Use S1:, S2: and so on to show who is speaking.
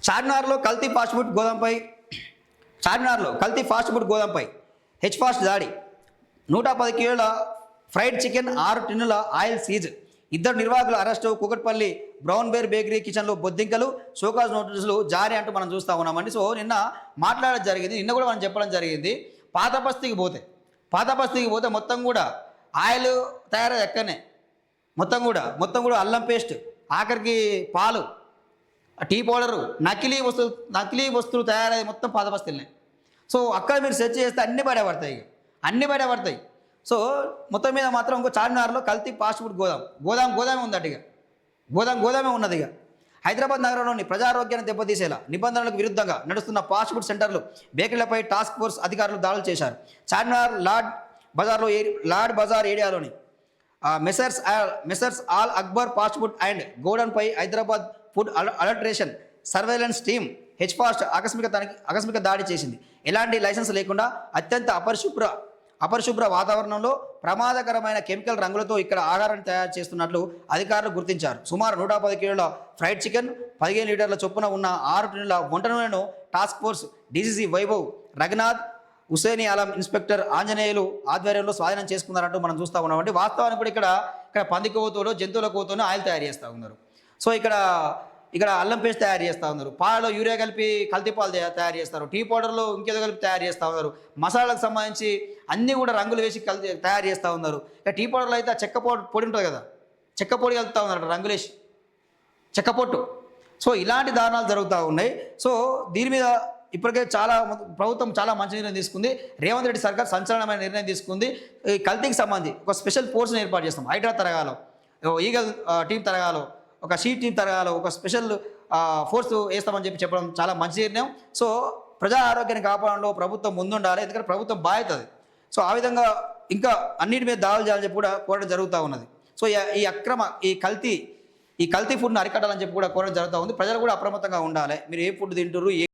S1: చార్మినార్లో కల్తీ fast food గోదాంపై చార్మినార్లో కల్తీ ఫాస్ట్ ఫుడ్ గోదాంపై హెచ్ ఫాస్ట్ దాడి 110 కిలోల ఫ్రైడ్ చికెన్ 6 టిన్నుల ఆయిల్ సీజ్ ఇద్దరు నిర్వాహకుల arrest Kukatpally brown bear bakery కిచెన్లో బొద్దింకలు షోకాజ్ నోటీసులు జారీ అంటూ మనం చూస్తూ ఉన్నామండి. సో నిన్న మాట్లాడడం జరిగింది, నిన్న కూడా మనం చెప్పడం జరిగింది. పాత బస్తీకి పోతే మొత్తం కూడా ఆయిల్ తయారయ్యేది ఎక్కడనే, మొత్తం కూడా అల్లం పేస్ట్, ఆఖరికి పాలు, టీ పౌడరు, నకిలీ వస్తువులు తయారయ్యేది మొత్తం పాత బస్తీలనే. సో అక్కడ మీరు సెర్చ్ చేస్తే అన్నీ బయటపడతాయి. సో మొత్తం మీద మాత్రం ఇంకో చార్మినార్లో కల్తీ ఫాస్ట్ ఫుడ్ గోదామే ఉందట. గోదామే ఉన్నది. హైదరాబాద్ నగరంలోని ప్రజారోగ్యాన్ని దెబ్బతీసేలా నిబంధనలకు విరుద్ధంగా నడుస్తున్న ఫాస్ట్ ఫుడ్ సెంటర్లు, బేకరీలపై టాస్క్ ఫోర్స్ అధికారులు దాడులు చేశారు. చార్మినార్ లాడ్ బజార్ ఏరియాలోని messrs Al Akbar fast food and గోడన్పై Hyderabad food adulteration surveillance team H fast ఆకస్మిక దాడి చేసింది. ఎలాంటి లైసెన్స్ లేకుండా అత్యంత అపరిశుభ్ర వాతావరణంలో ప్రమాదకరమైన కెమికల్ రంగులతో ఇక్కడ ఆహారాన్ని తయారు చేస్తున్నట్లు అధికారులు గుర్తించారు. సుమారు 110 కిలోల ఫ్రైడ్ చికెన్, 15 లీటర్ల చొప్పున ఉన్న 6 టిన్నుల వంట నూనెను task force DCC Vaibhav, Raghunath, Huseni Alam, inspector Anjaneyulu ఆధ్వర్యంలో స్వాధీనం చేసుకున్నారంటూ మనం చూస్తూ ఉన్నామంటే, వాస్తవానికి కూడా ఇక్కడ పంది కొవ్వుతోనో జంతువుల కొవ్వుతోనో ఆయిల్ తయారు చేస్తూ ఉన్నారు. సో ఇక్కడ అల్లం పేస్ట్ తయారు చేస్తూ ఉన్నారు, పాలలో యూరియా కలిపి కల్తీ పాలు తయారు చేస్తారు, టీ పౌడర్లో ఇంకేదో కలిపి తయారు చేస్తూ ఉన్నారు, మసాలాలకు సంబంధించి అన్నీ కూడా రంగులు వేసి తయారు చేస్తూ ఉన్నారు. ఇక టీ పౌడర్లో అయితే చెక్క పొడి ఉంటుంది కదా, చెక్క పొడి కలుపుతూ ఉన్నారు రంగులేసి, చెక్క పొట్టు. సో ఇలాంటి దారుణాలు జరుగుతూ ఉన్నాయి. సో దీని మీద ఇప్పటికే ప్రభుత్వం చాలా మంచి నిర్ణయం తీసుకుంది. రేవంత్ రెడ్డి సర్కార్ సంచలనమైన నిర్ణయం తీసుకుంది. ఈ కల్తీకి సంబంధించి ఒక స్పెషల్ ఫోర్స్ని ఏర్పాటు చేస్తాం. హైడ్రా తరగాలో, ఈగల్ టీం తరగాలో, ఒక షీ టీం తరగాలో ఒక స్పెషల్ ఫోర్స్ వేస్తామని చెప్పడం చాలా మంచి నిర్ణయం. సో ప్రజా ఆరోగ్యాన్ని కాపాడంలో ప్రభుత్వం ముందుండాలి, ఎందుకంటే ప్రభుత్వం బాధ్యత అది. సో ఆ విధంగా ఇంకా అన్నిటి మీద దాడులు చేయాలని చెప్పి కూడా కోరడం జరుగుతూ ఉన్నది. సో ఈ కల్తీ ఫుడ్ని అరికట్టాలని చెప్పి కూడా కోరడం జరుగుతూ ఉంది. ప్రజలు కూడా అప్రమత్తంగా ఉండాలి. మీరు ఏ ఫుడ్ తింటారు,